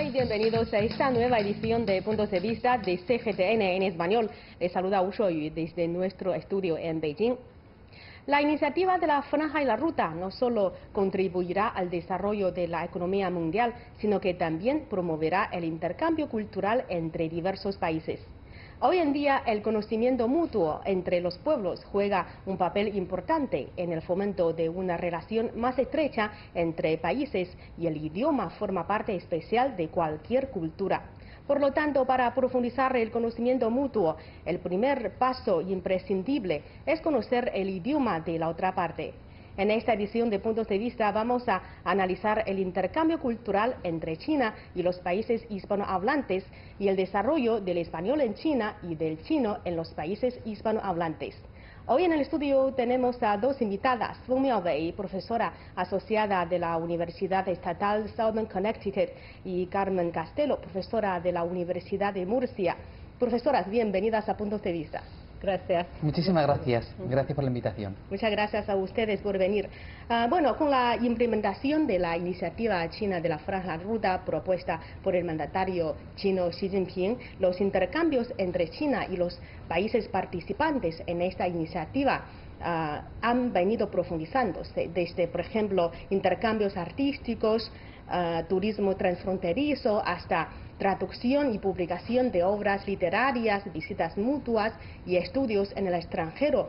y bienvenidos a esta nueva edición de Puntos de Vista de CGTN en español. Les saluda Wu Shuoyu desde nuestro estudio en Beijing. La iniciativa de la Franja y la Ruta no solo contribuirá al desarrollo de la economía mundial, sino que también promoverá el intercambio cultural entre diversos países. Hoy en día, el conocimiento mutuo entre los pueblos juega un papel importante en el fomento de una relación más estrecha entre países y el idioma forma parte especial de cualquier cultura. Por lo tanto, para profundizar el conocimiento mutuo, el primer paso imprescindible es conocer el idioma de la otra parte. En esta edición de Puntos de Vista vamos a analizar el intercambio cultural entre China y los países hispanohablantes y el desarrollo del español en China y del chino en los países hispanohablantes. Hoy en el estudio tenemos a dos invitadas, Feng Miaowei, profesora asociada de la Universidad Estatal Southern Connecticut, y Carmen Castelo, profesora de la Universidad de Murcia. Profesoras, bienvenidas a Puntos de Vista. Gracias. Muchísimas gracias. Gracias por la invitación. Muchas gracias a ustedes por venir. Bueno, con la implementación de la iniciativa china de la Franja Ruta propuesta por el mandatario chino Xi Jinping, los intercambios entre China y los países participantes en esta iniciativa han venido profundizándose, desde, por ejemplo, intercambios artísticos, turismo transfronterizo, hasta traducción y publicación de obras literarias, visitas mutuas y estudios en el extranjero.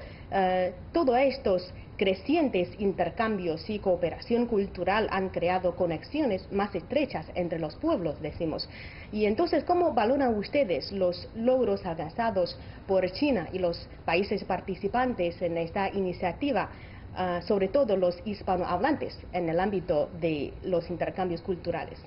Todos estos crecientes intercambios y cooperación cultural han creado conexiones más estrechas entre los pueblos, decimos. Y entonces, ¿cómo valoran ustedes los logros alcanzados por China y los países participantes en esta iniciativa? Sobre todo los hispanohablantes en el ámbito de los intercambios culturales.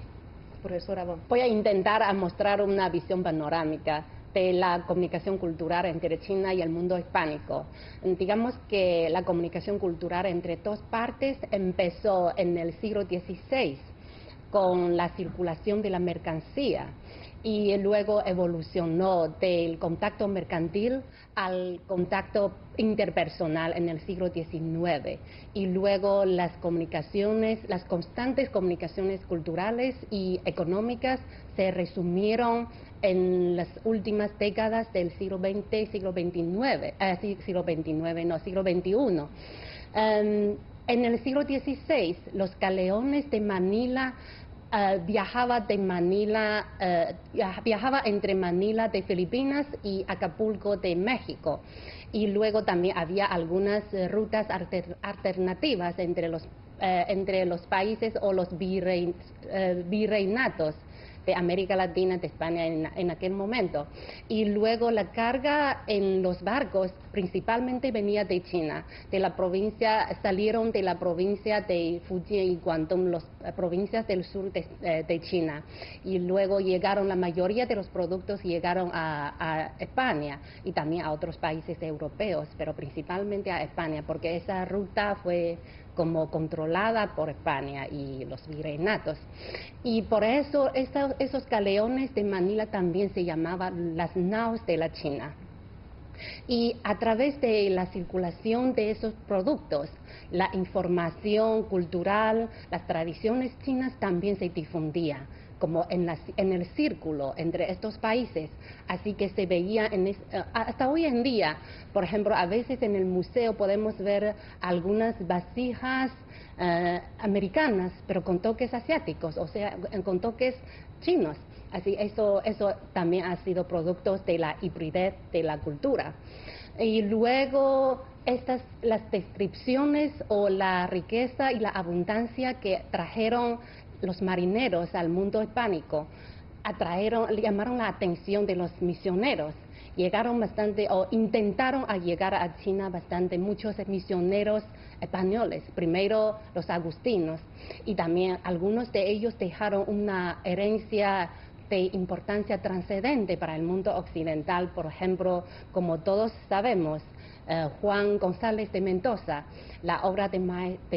Profesora Wong. Voy a intentar mostrar una visión panorámica de la comunicación cultural entre China y el mundo hispánico. Digamos que la comunicación cultural entre dos partes empezó en el siglo XVI con la circulación de la mercancía y luego evolucionó del contacto mercantil al contacto interpersonal en el siglo XIX, y luego las comunicaciones, las constantes comunicaciones culturales y económicas se resumieron en las últimas décadas del siglo XX, siglo XXI. En el siglo XVI, los galeones de Manila viajaba entre Manila de Filipinas y Acapulco de México, y luego también había algunas rutas alternativas entre los países o los virreinatos de América Latina, de España en aquel momento. Y luego la carga en los barcos principalmente venía de China, salieron de la provincia de Fujian y Guangdong, las provincias del sur de China, y luego la mayoría de los productos llegaron a España y también a otros países europeos, pero principalmente a España, porque esa ruta fue como controlada por España y los virreinatos. Y por eso esos galeones de Manila también se llamaban las naos de la China. Y a través de la circulación de esos productos, la información cultural, las tradiciones chinas también se difundía, como en el círculo entre estos países. Así que se veía hasta hoy en día, por ejemplo, a veces en el museo podemos ver algunas vasijas americanas, pero con toques asiáticos, o sea, con toques chinos. Así, eso también ha sido productos de la hibridez de la cultura. Y luego las descripciones o la riqueza y la abundancia que trajeron los marineros al mundo hispánico llamaron la atención de los misioneros. Intentaron llegar a China muchos misioneros españoles, primero los agustinos, y también algunos de ellos dejaron una herencia de importancia trascendente para el mundo occidental. Por ejemplo, como todos sabemos, Juan González de Mendoza, la obra de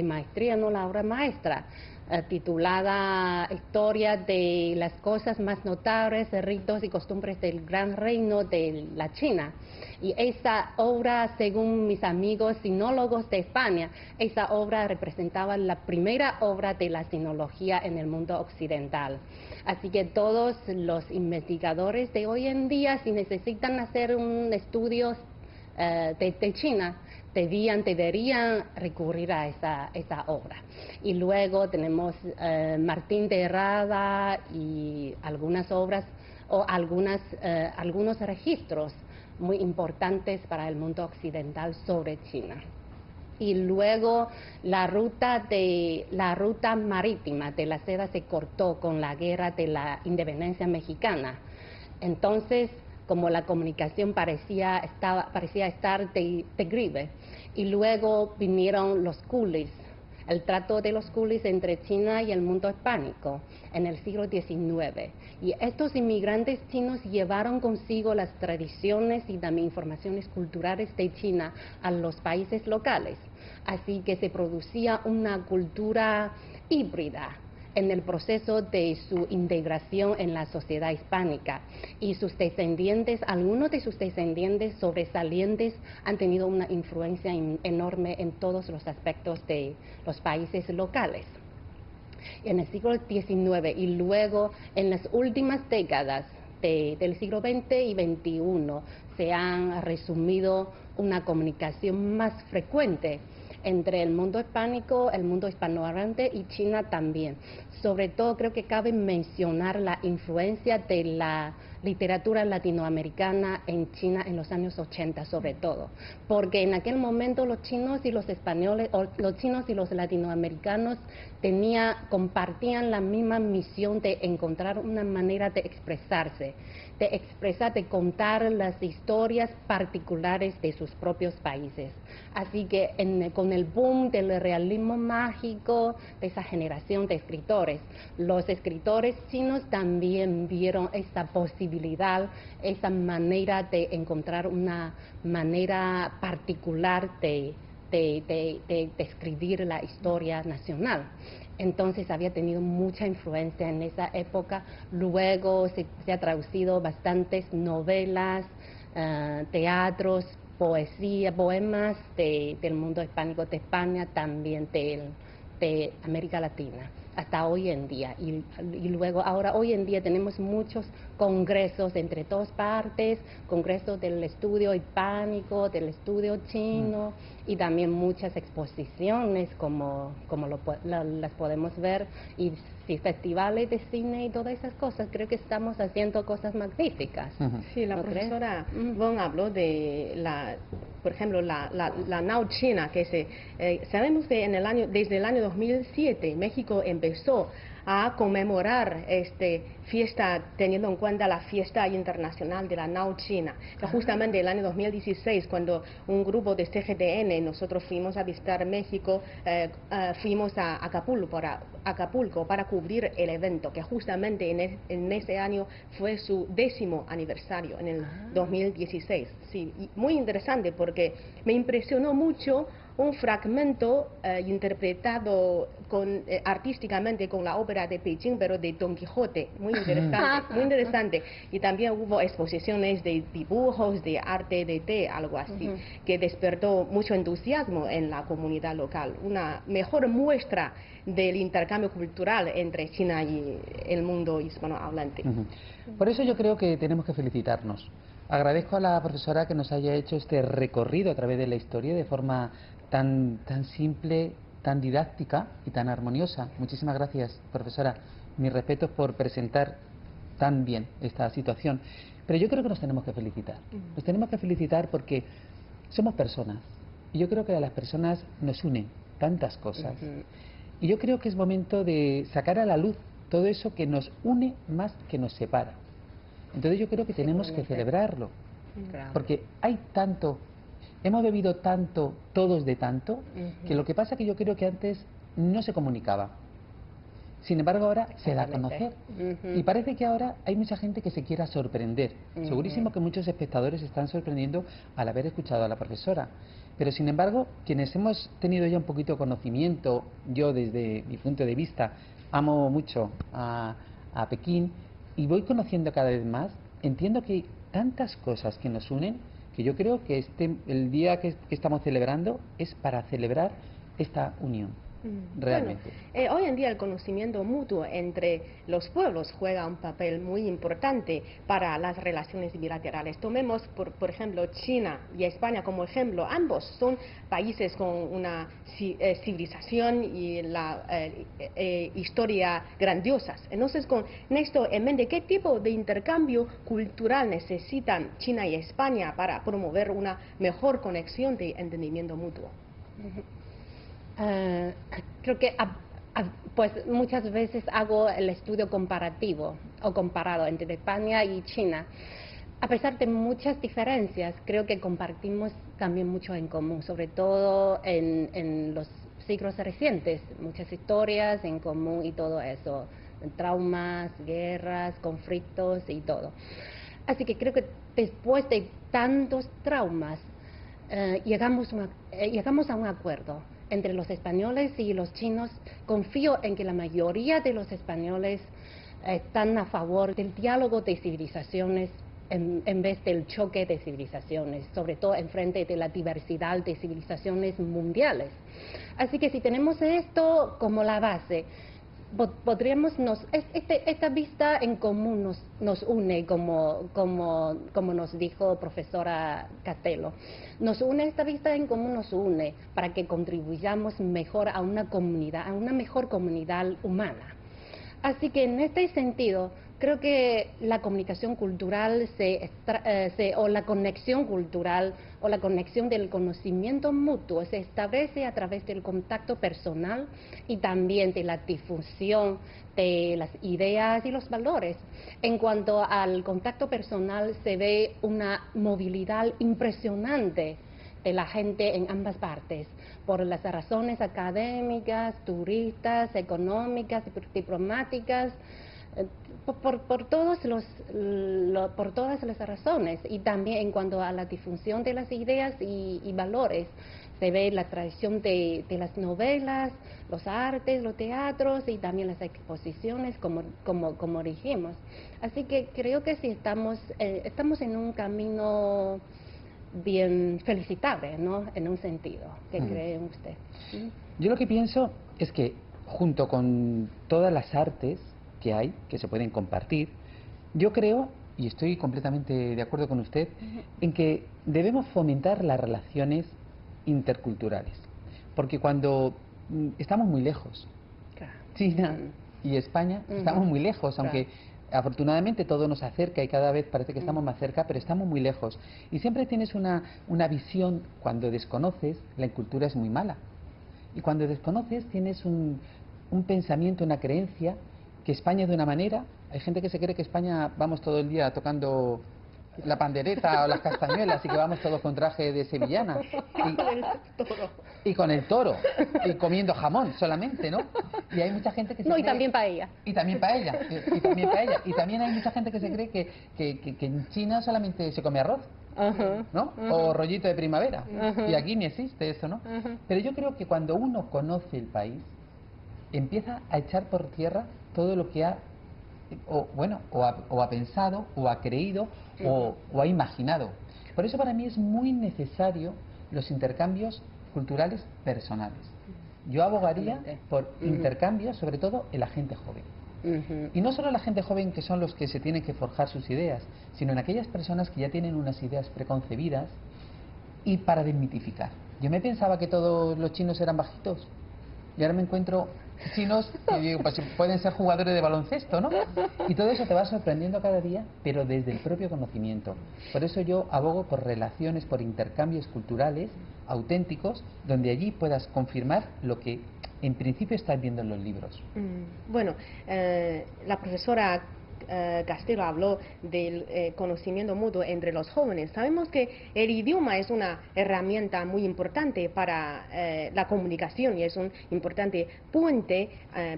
maestría, no la obra maestra, titulada Historia de las cosas más notables, ritos y costumbres del gran reino de la China. Y esa obra, según mis amigos sinólogos de España, esa obra representaba la primera obra de la sinología en el mundo occidental. Así que todos los investigadores de hoy en día, si necesitan hacer un estudio de China, deberían recurrir a esa obra. Y luego tenemos Martín de Rada y algunas obras o algunos registros muy importantes para el mundo occidental sobre China. Y luego la ruta marítima de la seda se cortó con la guerra de la independencia mexicana. Entonces, como la comunicación parecía estar declive, y luego vinieron los coolies, el trato de los coolies entre China y el mundo hispánico en el siglo XIX. Y estos inmigrantes chinos llevaron consigo las tradiciones y también informaciones culturales de China a los países locales. Así que se producía una cultura híbrida en el proceso de su integración en la sociedad hispánica, y sus descendientes, algunos de sus descendientes sobresalientes, han tenido una influencia enorme en todos los aspectos de los países locales. En el siglo XIX y luego en las últimas décadas del siglo XX y XXI se han resumido una comunicación más frecuente entre el mundo hispánico, el mundo hispanohablante y China también. Sobre todo creo que cabe mencionar la influencia de la literatura latinoamericana en China en los años 80 sobre todo, porque en aquel momento los chinos y los españoles, o los chinos y los latinoamericanos compartían la misma misión de encontrar una manera de expresarse, de contar las historias particulares de sus propios países. Así que con el boom del realismo mágico de esa generación de escritores, los escritores chinos también vieron esa posibilidad, esa manera de encontrar una manera particular de escribir la historia nacional. Entonces había tenido mucha influencia en esa época. Luego se ha traducido bastantes novelas, teatros, poesía, poemas del mundo hispánico, de España, también de América Latina, hasta hoy en día. Y luego ahora hoy en día tenemos muchos congresos entre todas partes, congresos del estudio hispánico, del estudio chino, y también muchas exposiciones como las podemos ver, y festivales de cine y todas esas cosas. Creo que estamos haciendo cosas magníficas. Sí, la profesora Wong habló de por ejemplo, la Nao China, que sabemos que desde el año 2007 México empezó a conmemorar fiesta teniendo en cuenta la fiesta internacional de la Nao China. Justamente el año 2016, cuando un grupo de CGTN, nosotros fuimos a visitar México, fuimos a Acapulco para cubrir el evento, que justamente en ese año fue su 10º aniversario, en el 2016. Sí, y muy interesante porque me impresionó mucho un fragmento interpretado artísticamente con la ópera de Beijing, pero de Don Quijote, muy interesante, muy interesante. Y también hubo exposiciones de dibujos, de arte de té, algo así, que despertó mucho entusiasmo en la comunidad local. Una mejor muestra del intercambio cultural entre China y el mundo hispanohablante. Por eso yo creo que tenemos que felicitarnos. Agradezco a la profesora que nos haya hecho este recorrido a través de la historia de forma tan simple, tan didáctica y tan armoniosa. Muchísimas gracias, profesora. Mis respetos por presentar tan bien esta situación. Pero yo creo que nos tenemos que felicitar. Nos tenemos que felicitar porque somos personas. Y yo creo que a las personas nos unen tantas cosas. Y yo creo que es momento de sacar a la luz todo eso que nos une más que nos separa. Entonces yo creo que tenemos que celebrarlo. Porque hay tanto, hemos bebido tanto, todos de tanto, que lo que pasa es que yo creo que antes no se comunicaba. Sin embargo, ahora se da a conocer. Y parece que ahora hay mucha gente que se quiera sorprender. Segurísimo que muchos espectadores se están sorprendiendo al haber escuchado a la profesora. Pero sin embargo, quienes hemos tenido ya un poquito de conocimiento, yo desde mi punto de vista amo mucho a Pekín y voy conociendo cada vez más, entiendo que hay tantas cosas que nos unen que yo creo que el día que estamos celebrando es para celebrar esta unión. Realmente. Bueno, hoy en día el conocimiento mutuo entre los pueblos juega un papel muy importante para las relaciones bilaterales. Tomemos, por ejemplo, China y España como ejemplo. Ambos son países con una civilización y la historia grandiosas. Entonces, con esto en mente, ¿qué tipo de intercambio cultural necesitan China y España para promover una mejor conexión de entendimiento mutuo? Creo que pues muchas veces hago el estudio comparativo o comparado entre España y China. A pesar de muchas diferencias, creo que compartimos también mucho en común, sobre todo en los siglos recientes, muchas historias en común y todo eso, traumas, guerras, conflictos y todo. Así que creo que después de tantos traumas, llegamos a un acuerdo entre los españoles y los chinos. Confío en que la mayoría de los españoles están a favor del diálogo de civilizaciones en vez del choque de civilizaciones, sobre todo en frente de la diversidad de civilizaciones mundiales. Así que si tenemos esto como la base, podríamos esta vista en común nos une, como nos dijo profesora Castelo. Nos une, esta vista en común nos une para que contribuyamos mejor a una comunidad, a una mejor comunidad humana. Así que en este sentido, creo que la comunicación cultural o la conexión cultural o la conexión del conocimiento mutuo se establece a través del contacto personal y también de la difusión de las ideas y los valores. En cuanto al contacto personal, se ve una movilidad impresionante de la gente en ambas partes, por las razones académicas, turistas, económicas, diplomáticas, por todas las razones. Y también en cuanto a la difusión de las ideas y valores, se ve la tradición de las novelas, los artes, los teatros y también las exposiciones, como dijimos. Así que creo que sí estamos en un camino bien felicitable, ¿no? En un sentido. ¿Qué cree usted? Yo lo que pienso es que junto con todas las artes que hay, que se pueden compartir, yo creo, y estoy completamente de acuerdo con usted, en que debemos fomentar las relaciones interculturales. Porque cuando estamos muy lejos, China y España, estamos muy lejos, aunque afortunadamente todo nos acerca y cada vez parece que estamos más cerca, pero estamos muy lejos. Y siempre tienes una visión, cuando desconoces, la cultura es muy mala. Y cuando desconoces tienes un pensamiento, una creencia, que España es de una manera. Hay gente que se cree que España vamos todo el día tocando la pandereta o las castañuelas y que vamos todos con traje de sevillana. Y con el toro. Y comiendo jamón solamente, ¿no? Y hay mucha gente que se cree... y también paella. Y también paella. Y también paella. Y también hay mucha gente que se cree que en China solamente se come arroz. ¿No? O rollito de primavera. Y aquí ni existe eso, ¿no? Pero yo creo que cuando uno conoce el país, empieza a echar por tierra todo lo que ha pensado, o ha creído, o ha imaginado. Por eso para mí es muy necesario los intercambios culturales personales. Yo abogaría por intercambios, sobre todo en la gente joven. Y no solo la gente joven, que son los que se tienen que forjar sus ideas, sino en aquellas personas que ya tienen unas ideas preconcebidas, y para desmitificar. Yo me pensaba que todos los chinos eran bajitos, y ahora me encuentro chinos que digo, pues pueden ser jugadores de baloncesto, ¿no? Y todo eso te va sorprendiendo cada día, pero desde el propio conocimiento. Por eso yo abogo por relaciones, por intercambios culturales auténticos, donde allí puedas confirmar lo que en principio estás viendo en los libros. Bueno, la profesora Castelo habló del conocimiento mutuo entre los jóvenes. Sabemos que el idioma es una herramienta muy importante para la comunicación y es un importante puente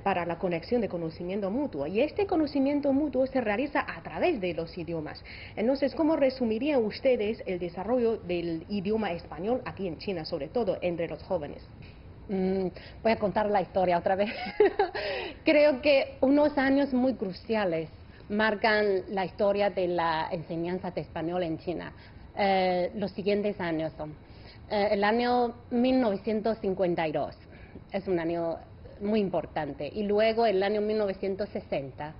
para la conexión de conocimiento mutuo. Y este conocimiento mutuo se realiza a través de los idiomas. Entonces, ¿cómo resumirían ustedes el desarrollo del idioma español aquí en China, sobre todo entre los jóvenes? Voy a contar la historia otra vez. Creo que unos años muy cruciales marcan la historia de la enseñanza de español en China. Los siguientes años son el año 1952, es un año muy importante, y luego el año 1960,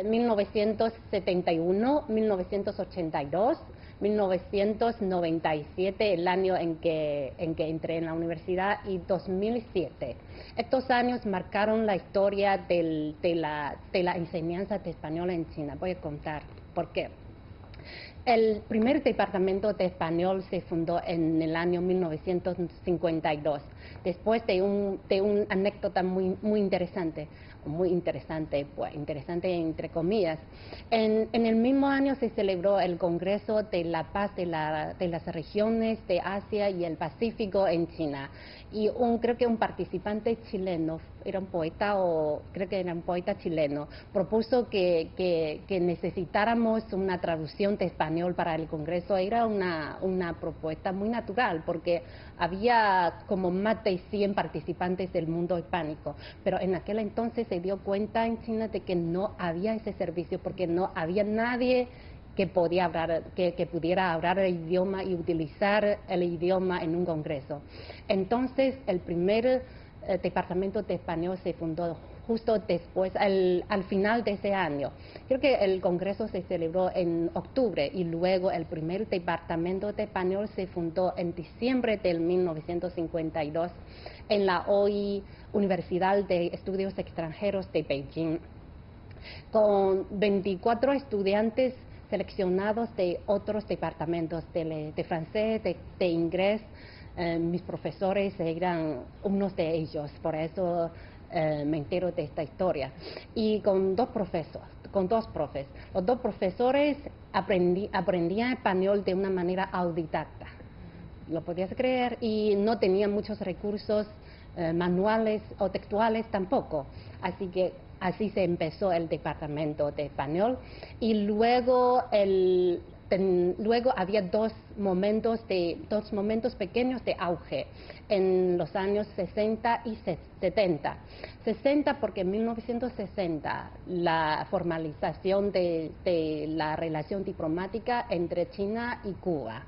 1971, 1982, 1997, el año en que entré en la universidad, y 2007. Estos años marcaron la historia de la enseñanza de español en China. Voy a contar por qué. El primer departamento de español se fundó en el año 1952, después de una anécdota muy interesante. Pues interesante entre comillas. En el mismo año se celebró el Congreso de la Paz de las regiones de Asia y el Pacífico en China. Y creo que un participante chileno, era un poeta chileno, propuso que necesitáramos una traducción de español para el Congreso. Era una propuesta muy natural, porque había como más de 100 participantes del mundo hispánico, pero en aquel entonces se dio cuenta en China de que no había ese servicio, porque no había nadie que pudiera hablar el idioma y utilizar el idioma en un congreso. Entonces, el primer departamento de español se fundó justo después, al final de ese año. Creo que el congreso se celebró en octubre, y luego el primer departamento de español se fundó en diciembre del 1952 en la hoy Universidad de Estudios Extranjeros de Beijing, con 24 estudiantes seleccionados de otros departamentos, de francés, de inglés. Mis profesores eran unos de ellos, por eso me entero de esta historia. Y con dos profes. Los dos profesores aprendían español de una manera autodidacta. ¿Lo podías creer? Y no tenían muchos recursos manuales o textuales tampoco. Así que así se empezó el departamento de español, y luego había dos momentos pequeños de auge en los años 60 y 70. 60 porque en 1960 la formalización de la relación diplomática entre China y Cuba.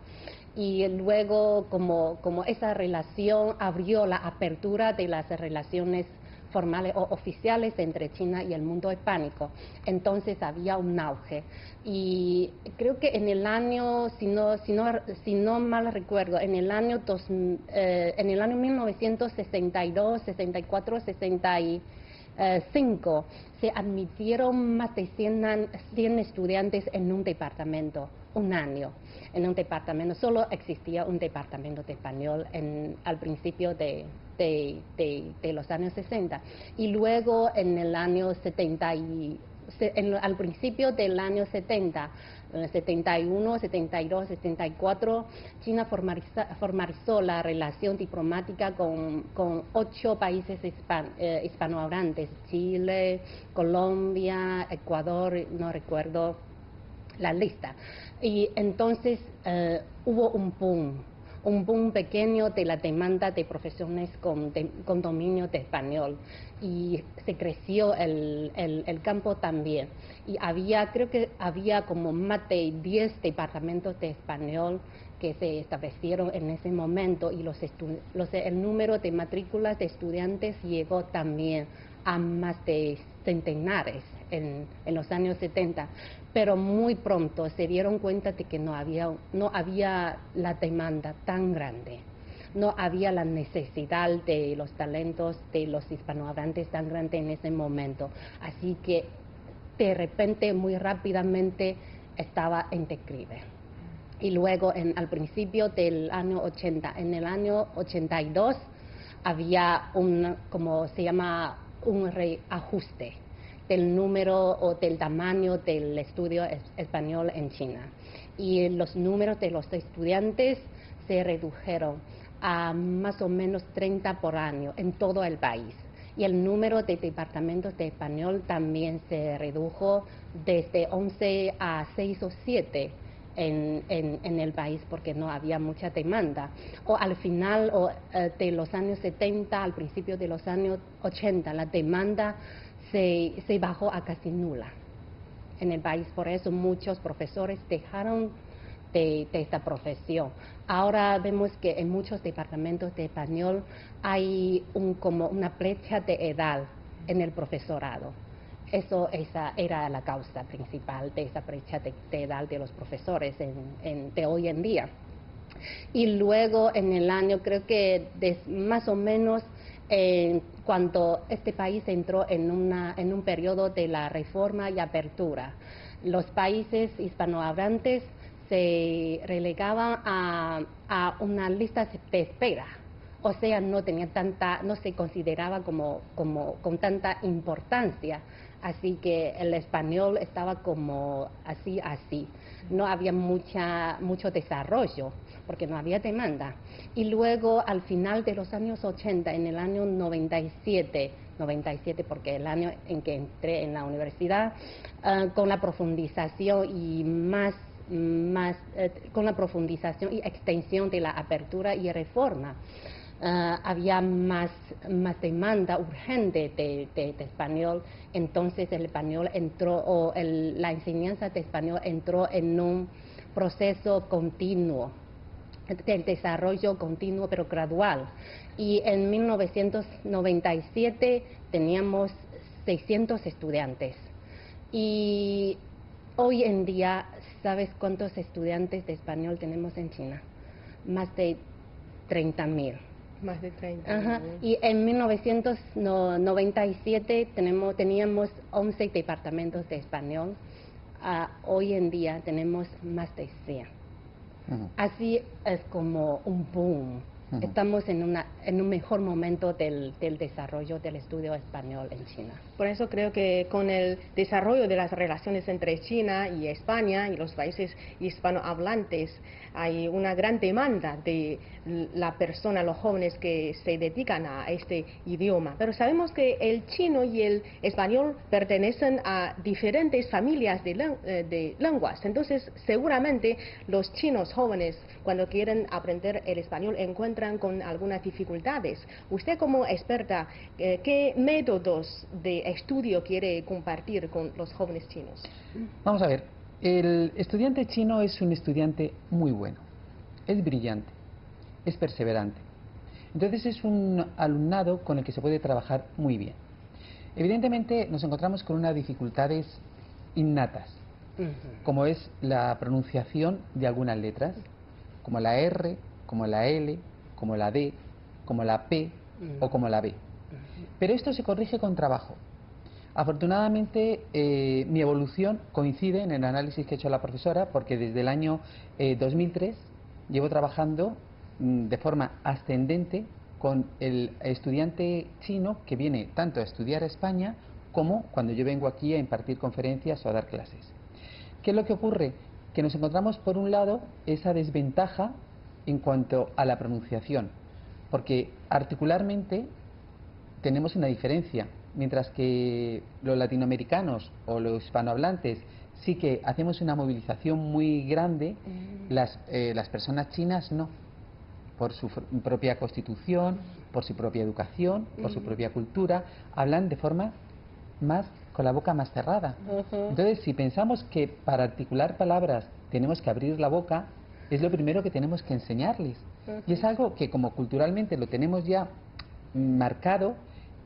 Y luego, como esa relación abrió la apertura de las relaciones formales o oficiales entre China y el mundo hispánico, entonces había un auge. Y creo que en el año, si no mal recuerdo, en el año 1962, 64, 65, se admitieron más de 100 estudiantes en un departamento, un año. En un departamento, solo existía un departamento de español al principio de los años 60. Y luego en el año 70, al principio del año 70, 71, 72, 74, China formalizó la relación diplomática con 8 países hispanohablantes: Chile, Colombia, Ecuador, no recuerdo la lista. Y entonces hubo un boom pequeño de la demanda de profesiones con dominio de español, y se creció el campo también. Y creo que había como más de 10 departamentos de español que se establecieron en ese momento, y el número de matrículas de estudiantes llegó también a más de centenares en los años 70. Pero muy pronto se dieron cuenta de que no había la demanda tan grande, no había la necesidad de los talentos de los hispanohablantes tan grande en ese momento. Así que de repente, muy rápidamente, estaba en declive. Y luego, al principio del año 80, en el año 82, había como se llama, un reajuste. del número o del tamaño del estudio español en China. Y los números de los estudiantes se redujeron a más o menos 30 por año en todo el país. Y el número de departamentos de español también se redujo desde 11 a 6 o 7 en el país porque no había mucha demanda. O al final de los años 70, al principio de los años 80, la demanda se bajó a casi nula en el país. Por eso muchos profesores dejaron de esta profesión. Ahora vemos que en muchos departamentos de español hay como una brecha de edad en el profesorado. Esa era la causa principal de esa brecha de edad de los profesores de hoy en día. Y luego en el año, creo que más o menos cuando este país entró en un periodo de la reforma y apertura, los países hispanohablantes se relegaban a una lista de espera. O sea, no se consideraba con tanta importancia. Así que el español estaba como así. No había mucho desarrollo porque no había demanda. Y luego al final de los años 80, en el año 97 porque el año en que entré en la universidad, con la profundización y con la profundización y extensión de la apertura y reforma, había más demanda urgente de español. Entonces el español entró, la enseñanza de español entró en un proceso continuo, de desarrollo continuo pero gradual. Y en 1997 teníamos 600 estudiantes. Y hoy en día, ¿sabes cuántos estudiantes de español tenemos en China? Más de 30.000. Más de 30. Ajá. Y en 1997 teníamos 11 departamentos de español. Hoy en día tenemos más de 100. Así es como un boom. Estamos en un mejor momento del desarrollo del estudio español en China. Por eso creo que con el desarrollo de las relaciones entre China y España y los países hispanohablantes hay una gran demanda de la persona, los jóvenes que se dedican a este idioma. Pero sabemos que el chino y el español pertenecen a diferentes familias de lenguas. Entonces, seguramente los chinos jóvenes, cuando quieren aprender el español, encuentran con algunas dificultades. Usted, como experta, ¿qué métodos de estudio quiere compartir con los jóvenes chinos? Vamos a ver, el estudiante chino es un estudiante muy bueno, es brillante, es perseverante. Entonces es un alumnado con el que se puede trabajar muy bien. Evidentemente nos encontramos con unas dificultades innatas, como es la pronunciación de algunas letras, como la R, como la L, como la D, como la P o como la B. Pero esto se corrige con trabajo. Afortunadamente, mi evolución coincide en el análisis que ha hecho la profesora, porque desde el año 2003 llevo trabajando de forma ascendente con el estudiante chino que viene tanto a estudiar a España como cuando yo vengo aquí a impartir conferencias o a dar clases. ¿Qué es lo que ocurre? Que nos encontramos, por un lado, esa desventaja en cuanto a la pronunciación, porque articularmente tenemos una diferencia. Mientras que los latinoamericanos o los hispanohablantes sí que hacemos una movilización muy grande, las personas chinas no, por su propia constitución, por su propia educación, por su propia cultura, hablan de forma más con la boca más cerrada. Entonces, si pensamos que para articular palabras tenemos que abrir la boca, es lo primero que tenemos que enseñarles. Y es algo que, como culturalmente lo tenemos ya marcado,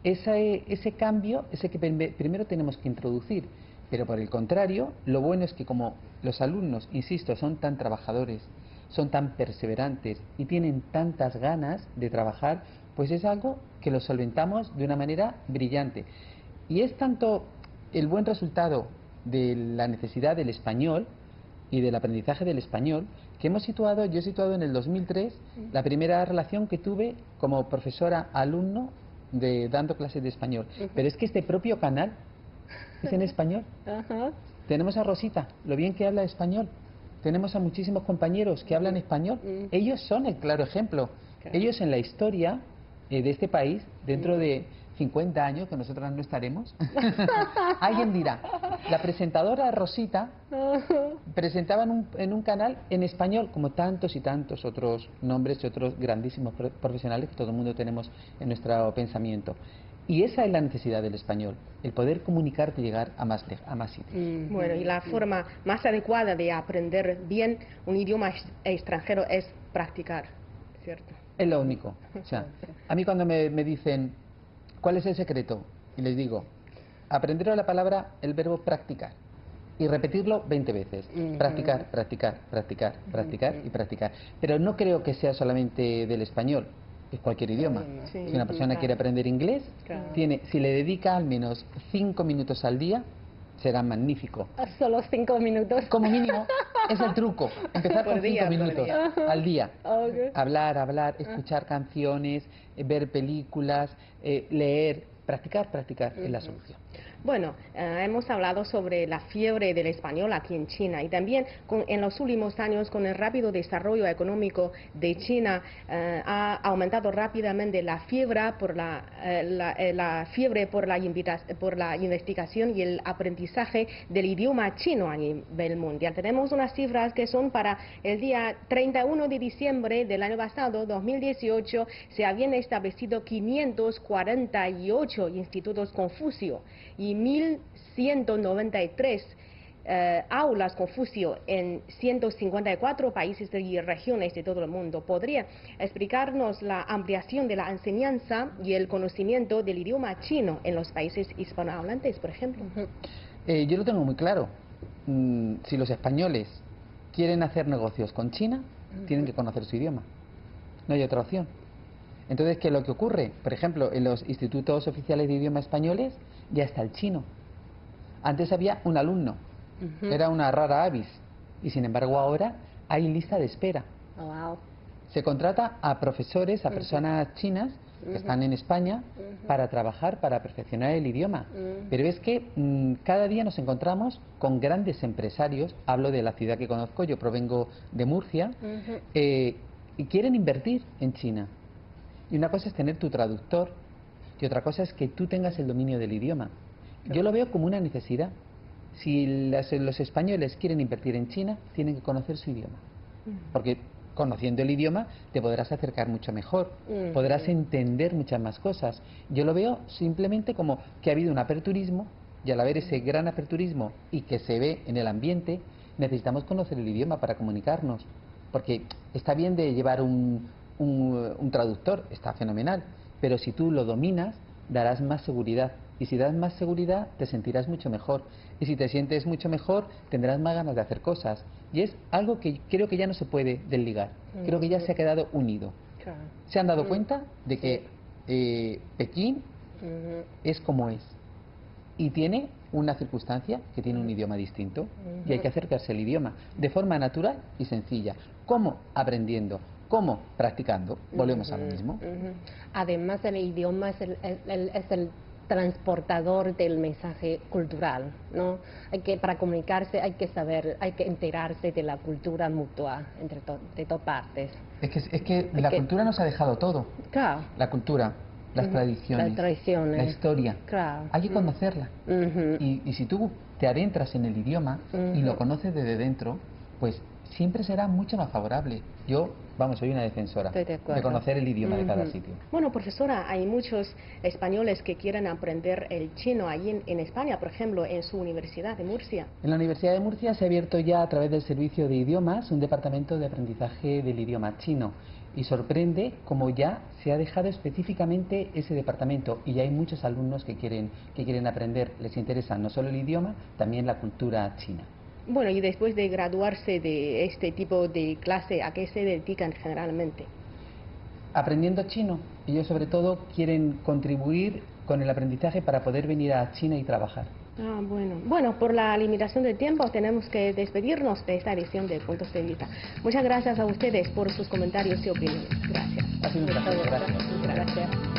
ese cambio es el que primero tenemos que introducir. Pero por el contrario, lo bueno es que como los alumnos, insisto, son tan trabajadores, son tan perseverantes y tienen tantas ganas de trabajar, pues es algo que lo solventamos de una manera brillante. Y es tanto el buen resultado de la necesidad del español y del aprendizaje del español que yo he situado en el 2003 la primera relación que tuve como profesora-alumno dando clases de español. Pero es que este propio canal es en español. Ajá. Tenemos a Rosita, lo bien que habla español. Tenemos a muchísimos compañeros que hablan español. Ellos son el claro ejemplo. Claro. Ellos en la historia de este país, dentro de 50 años, que nosotras no estaremos, alguien dirá, la presentadora Rosita presentaba en un canal en español, como tantos y tantos otros nombres y otros grandísimos profesionales que todo el mundo tenemos en nuestro pensamiento. Y esa es la necesidad del español, el poder comunicarte y llegar a más sitios. Bueno, y la forma más adecuada de aprender bien un idioma extranjero es practicar, ¿cierto? Es lo único. O sea, a mí cuando me dicen, ¿cuál es el secreto? Y les digo, aprender la palabra, el verbo practicar. Y repetirlo 20 veces. Practicar, practicar, practicar, practicar y practicar. Pero no creo que sea solamente del español. Es cualquier idioma. Sí, Si una persona quiere aprender inglés, Claro. si le dedica al menos 5 minutos al día, será magnífico. Solo 5 minutos. Como mínimo, es el truco. Empezar Por con día, 5 por minutos día. al día. Okay. Hablar, escuchar canciones, ver películas, leer, practicar es la solución. Bueno, hemos hablado sobre la fiebre del español aquí en China y también en los últimos años con el rápido desarrollo económico de China ha aumentado rápidamente la fiebre por la investigación y el aprendizaje del idioma chino a nivel mundial. Tenemos unas cifras que son para el día 31 de diciembre del año pasado, 2018, se habían establecido 548 institutos Confucio y 1.193 aulas Confucio en 154 países y regiones de todo el mundo. ¿Podría explicarnos la ampliación de la enseñanza y el conocimiento del idioma chino en los países hispanohablantes, por ejemplo? Yo lo tengo muy claro. Si los españoles quieren hacer negocios con China, tienen que conocer su idioma. No hay otra opción. Entonces, ¿qué es lo que ocurre? Por ejemplo, en los institutos oficiales de idioma españoles ya está el chino. Antes había un alumno, era una rara avis, y sin embargo ahora hay lista de espera. Oh, wow. Se contrata a profesores, a personas chinas que están en España para trabajar, para perfeccionar el idioma. Pero es que cada día nos encontramos con grandes empresarios, hablo de la ciudad que conozco, yo provengo de Murcia, y quieren invertir en China. Y una cosa es tener tu traductor y otra cosa es que tú tengas el dominio del idioma. Yo lo veo como una necesidad. Si los españoles quieren invertir en China, tienen que conocer su idioma. Porque conociendo el idioma te podrás acercar mucho mejor, podrás entender muchas más cosas. Yo lo veo simplemente como que ha habido un aperturismo y al haber ese gran aperturismo y que se ve en el ambiente, necesitamos conocer el idioma para comunicarnos. Porque está bien de llevar un traductor, está fenomenal, pero si tú lo dominas, darás más seguridad. Y si das más seguridad, te sentirás mucho mejor. Y si te sientes mucho mejor, tendrás más ganas de hacer cosas. Y es algo que creo que ya no se puede desligar. Creo que ya se ha quedado unido. Claro. Se han dado cuenta de que Pekín es como es. Y tiene una circunstancia que tiene un idioma distinto. Y hay que acercarse al idioma de forma natural y sencilla. ¿Cómo? Aprendiendo. ¿Cómo? Practicando. Volvemos a lo mismo. Además, el idioma es el transportador del mensaje cultural, ¿no? Para comunicarse hay que saber, hay que enterarse de la cultura mutua de todas partes. Es que la cultura nos ha dejado todo. Claro. La cultura, las tradiciones, la historia. Claro. Hay que conocerla. Y si tú te adentras en el idioma y lo conoces desde dentro, pues siempre será mucho más favorable. Yo, soy una defensora de conocer el idioma de cada sitio. Bueno, profesora, hay muchos españoles que quieren aprender el chino ahí en España, por ejemplo, en su Universidad de Murcia. En la Universidad de Murcia se ha abierto ya a través del Servicio de Idiomas un departamento de aprendizaje del idioma chino. Y sorprende como ya se ha dejado específicamente ese departamento y ya hay muchos alumnos que quieren aprender, les interesa no solo el idioma, también la cultura china. Bueno, y después de graduarse de este tipo de clase, ¿a qué se dedican generalmente? Aprendiendo chino. Ellos sobre todo quieren contribuir con el aprendizaje para poder venir a China y trabajar. Ah, bueno, por la limitación del tiempo tenemos que despedirnos de esta edición de Puntos de Vista. Muchas gracias a ustedes por sus comentarios y opiniones. Gracias. Ha sido un placer, gracias. Gracias.